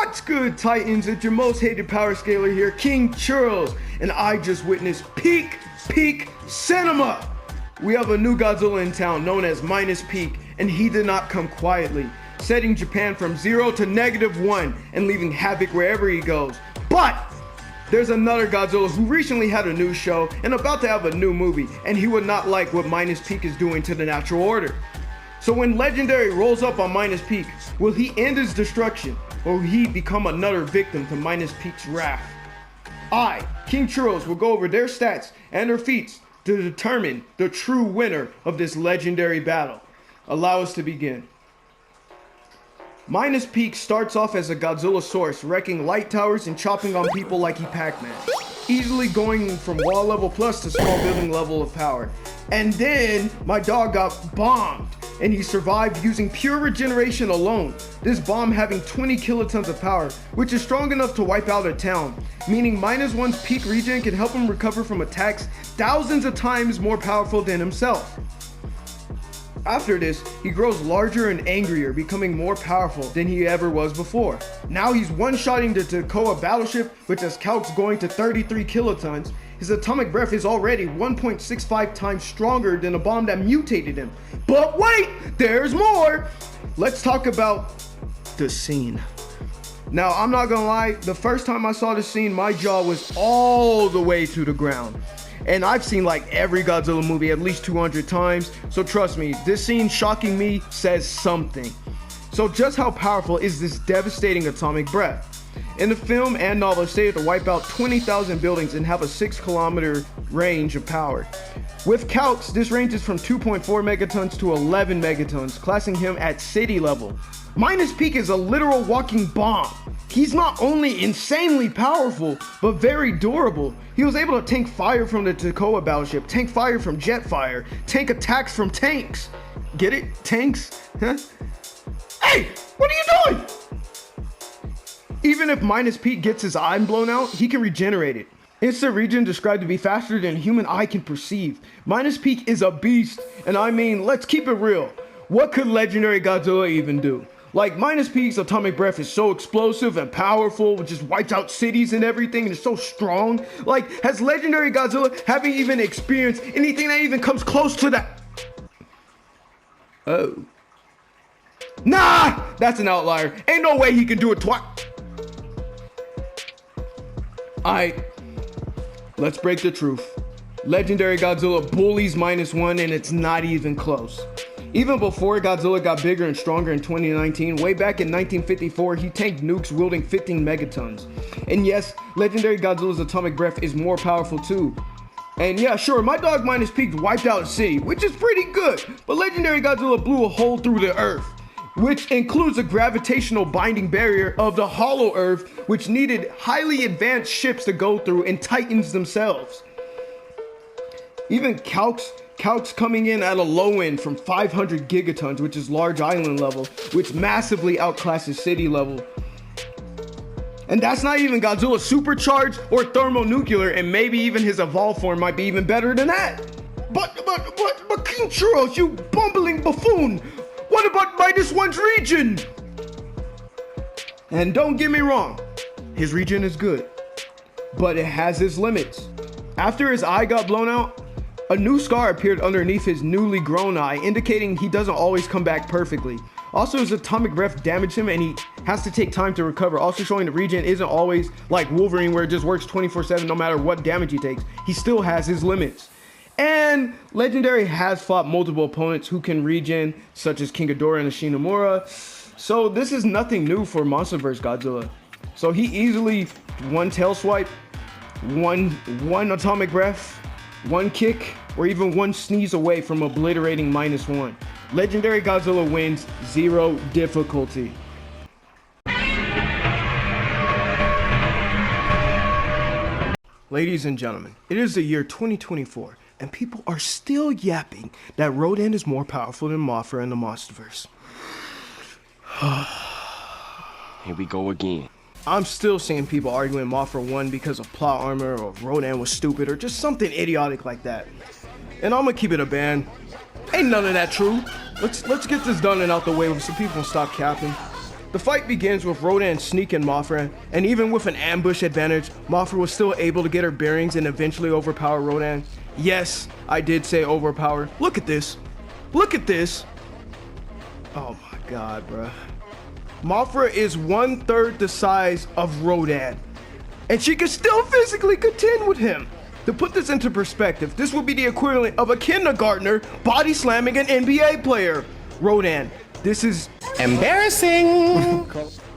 What's good, Titans? It's your most hated power scaler here, King Churls, and I just witnessed peak cinema. We have a new Godzilla in town known as Minus Peak, and he did not come quietly, setting Japan from 0 to -1 and leaving havoc wherever he goes. But there's another Godzilla who recently had a new show and about to have a new movie, and he would not like what Minus Peak is doing to the natural order. So when Legendary rolls up on Minus Peak, will he end his destruction, or will he become another victim to Minus Peak's wrath? I, King Churros, will go over their stats and their feats to determine the true winner of this legendary battle. Allow us to begin. Minus Peak starts off as a Godzilla source, wrecking light towers and chopping on people like he Pac-Man, easily going from wall level plus to small building level of power. And then my dog got bombed, and he survived using pure regeneration alone, this bomb having 20 kilotons of power, which is strong enough to wipe out a town, meaning -1's peak regen can help him recover from attacks thousands of times more powerful than himself. After this, he grows larger and angrier, becoming more powerful than he ever was before. Now he's one-shotting the Takawa battleship, which has calcs going to 33 kilotons. His atomic breath is already 1.65 times stronger than a bomb that mutated him. But wait, there's more! Let's talk about the scene. Now, I'm not gonna lie, the first time I saw this scene, my jaw was all the way to the ground. And I've seen like every Godzilla movie at least 200 times, so trust me, this scene shocking me says something. So just how powerful is this devastating atomic breath? In the film and novel, it's stated to wipe out 20,000 buildings and have a 6-kilometer range of power. With calcs, this ranges from 2.4 megatons to 11 megatons, classing him at city level. Minus Peak is a literal walking bomb. He's not only insanely powerful, but very durable. He was able to tank fire from the Takawa battleship, tank fire from jet fire, tank attacks from tanks. Get it? Tanks? Huh? Hey, what are you doing? Even if Minus Peak gets his eye blown out, he can regenerate it. Instant regen described to be faster than a human eye can perceive. Minus Peak is a beast, and I mean, let's keep it real. What could legendary Godzilla even do? Like, Minus Peak's atomic breath is so explosive and powerful, it just wipes out cities and everything, and it's so strong. Like, has legendary Godzilla haven't even experienced anything that even comes close to that? Oh. Nah, that's an outlier. Ain't no way he can do it twice. Let's break the truth. Legendary Godzilla bullies -1, and it's not even close. Even before Godzilla got bigger and stronger in 2019, way back in 1954, he tanked nukes wielding 15 megatons. And yes, legendary Godzilla's atomic breath is more powerful too. And yeah, sure, my dog Minus Peak wiped out a city, which is pretty good, but legendary Godzilla blew a hole through the earth, which includes a gravitational binding barrier of the hollow earth, which needed highly advanced ships to go through, and Titans themselves. Even calcs coming in at a low end from 500 gigatons, which is large island level, which massively outclasses city level. And that's not even Godzilla supercharged or thermonuclear, and maybe even his evolved form might be even better than that. But King Churros, you bumbling buffoon! What about -1's regen? And don't get me wrong, his regen is good, but it has its limits. After his eye got blown out, a new scar appeared underneath his newly grown eye, indicating he doesn't always come back perfectly. Also, his atomic breath damaged him and he has to take time to recover, also showing the regen isn't always like Wolverine where it just works 24/7 no matter what damage he takes. He still has his limits. And Legendary has fought multiple opponents who can regen, such as King Ghidorah and Shinomura. So this is nothing new for Monsterverse Godzilla. So he easily one tail swipe, one atomic breath, one kick, or even one sneeze away from obliterating -1. Legendary Godzilla wins 0 difficulty. Ladies and gentlemen, it is the year 2024, and people are still yapping that Rodan is more powerful than Mothra in the Monsterverse. Here we go again. I'm still seeing people arguing Mothra won because of plot armor, or Rodan was stupid, or just something idiotic like that. And I'm gonna keep it a band. Ain't none of that true. Let's get this done and out the way so people can stop capping. The fight begins with Rodan sneaking Mothra, and even with an ambush advantage, Mothra was still able to get her bearings and eventually overpower Rodan. Yes, I did say overpower. Look at this. Look at this. Oh my god, bruh. Mothra is 1/3 the size of Rodan, and she can still physically contend with him. To put this into perspective, this would be the equivalent of a kindergartner body slamming an NBA player. Rodan, this is embarrassing.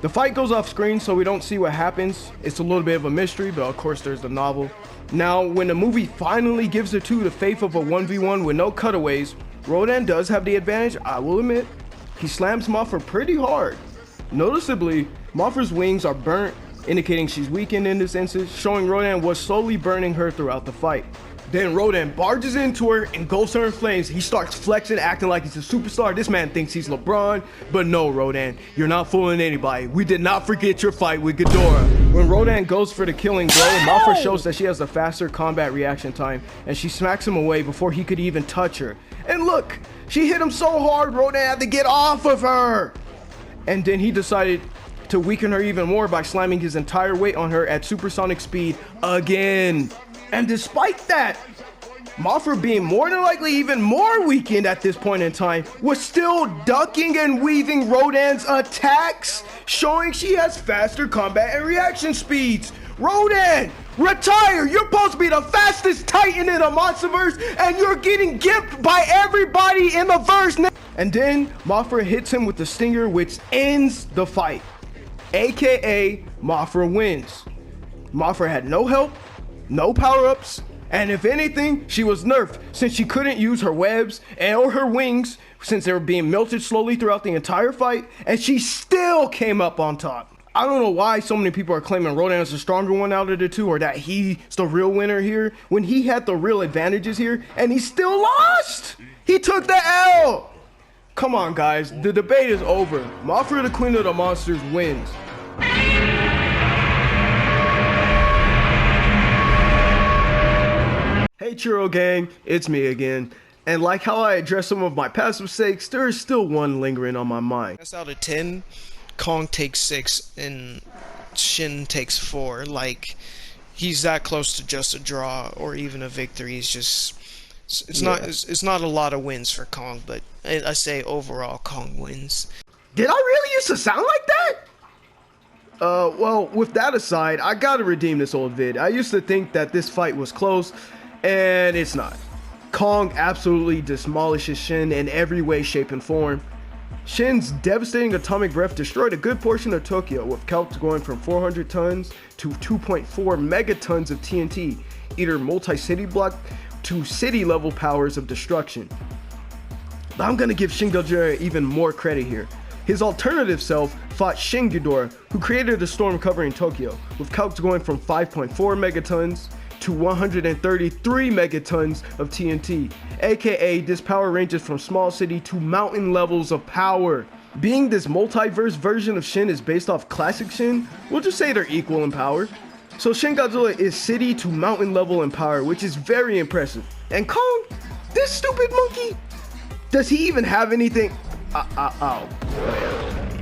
The fight goes off screen, so we don't see what happens. It's a little bit of a mystery, but of course there's the novel. Now, when the movie finally gives it to the faith of a 1v1 with no cutaways, Rodan does have the advantage, I will admit. He slams Mothra pretty hard. Noticeably, Mothra's wings are burnt, indicating she's weakened in this instance, showing Rodan was slowly burning her throughout the fight. Then Rodan barges into her, engulfs her in flames. He starts flexing, acting like he's a superstar. This man thinks he's LeBron, but no, Rodan, you're not fooling anybody. We did not forget your fight with Ghidorah. When Rodan goes for the killing blow, Mothra shows that she has a faster combat reaction time, and she smacks him away before he could even touch her. And look, she hit him so hard, Rodan had to get off of her. And then he decided to weaken her even more by slamming his entire weight on her at supersonic speed again. And despite that, Mothra being more than likely even more weakened at this point in time, was still ducking and weaving Rodan's attacks, showing she has faster combat and reaction speeds. Rodan, retire! You're supposed to be the fastest Titan in the Monsterverse, and you're getting gimped by everybody in the verse now. And then Mothra hits him with the stinger, which ends the fight. AKA Mothra wins. Mothra had no help, no power-ups, and if anything, she was nerfed since she couldn't use her webs or her wings since they were being melted slowly throughout the entire fight, and she still came up on top. I don't know why so many people are claiming Rodan is the stronger one out of the two, or that he's the real winner here, when he had the real advantages here, and he still lost! He took the L! Come on, guys, the debate is over. Mothra, the Queen of the Monsters, wins. Hey Churro gang, it's me again. And like how I addressed some of my past mistakes, there is still one lingering on my mind. That's out of 10, Kong takes 6 and Shin takes 4. Like, he's that close to just a draw or even a victory. It's just, it's not a lot of wins for Kong, but I say overall Kong wins. Did I really used to sound like that? Well, with that aside, I gotta redeem this old vid. I used to think that this fight was close, and it's not. Kong absolutely demolishes Shin in every way, shape, and form. Shin's devastating atomic breath destroyed a good portion of Tokyo, with calcs going from 400 tons to 2.4 megatons of TNT, either multi-city block to city-level powers of destruction. But I'm gonna give Shin Godzilla even more credit here. His alternative self fought Shin Ghidorah, who created a storm covering Tokyo, with calcs going from 5.4 megatons to 133 megatons of TNT, aka this power ranges from small city to mountain levels of power. Being this multiverse version of Shin is based off classic Shin, we'll just say they're equal in power. So Shin Godzilla is city to mountain level in power, which is very impressive. And Kong, this stupid monkey, does he even have anything? Oh,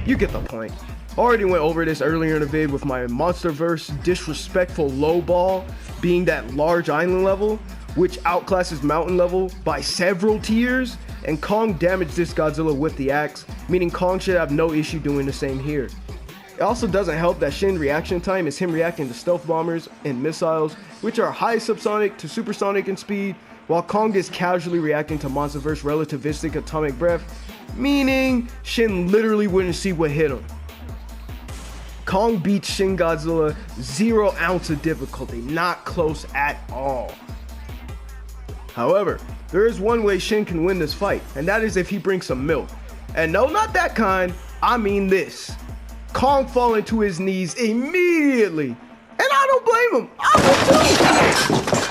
you get the point. Already went over this earlier in the vid with my Monsterverse disrespectful low ball being that large island level, which outclasses mountain level by several tiers, and Kong damaged this Godzilla with the axe, meaning Kong should have no issue doing the same here. It also doesn't help that Shin reaction time is him reacting to stealth bombers and missiles, which are high subsonic to supersonic in speed, while Kong is casually reacting to Monsterverse relativistic atomic breath, meaning Shin literally wouldn't see what hit him. Kong beats Shin Godzilla 0 ounce of difficulty, not close at all. However, there is one way Shin can win this fight, and that is if he brings some milk. And no, not that kind, I mean this. Kong falling to his knees immediately. And I don't blame him, I would too.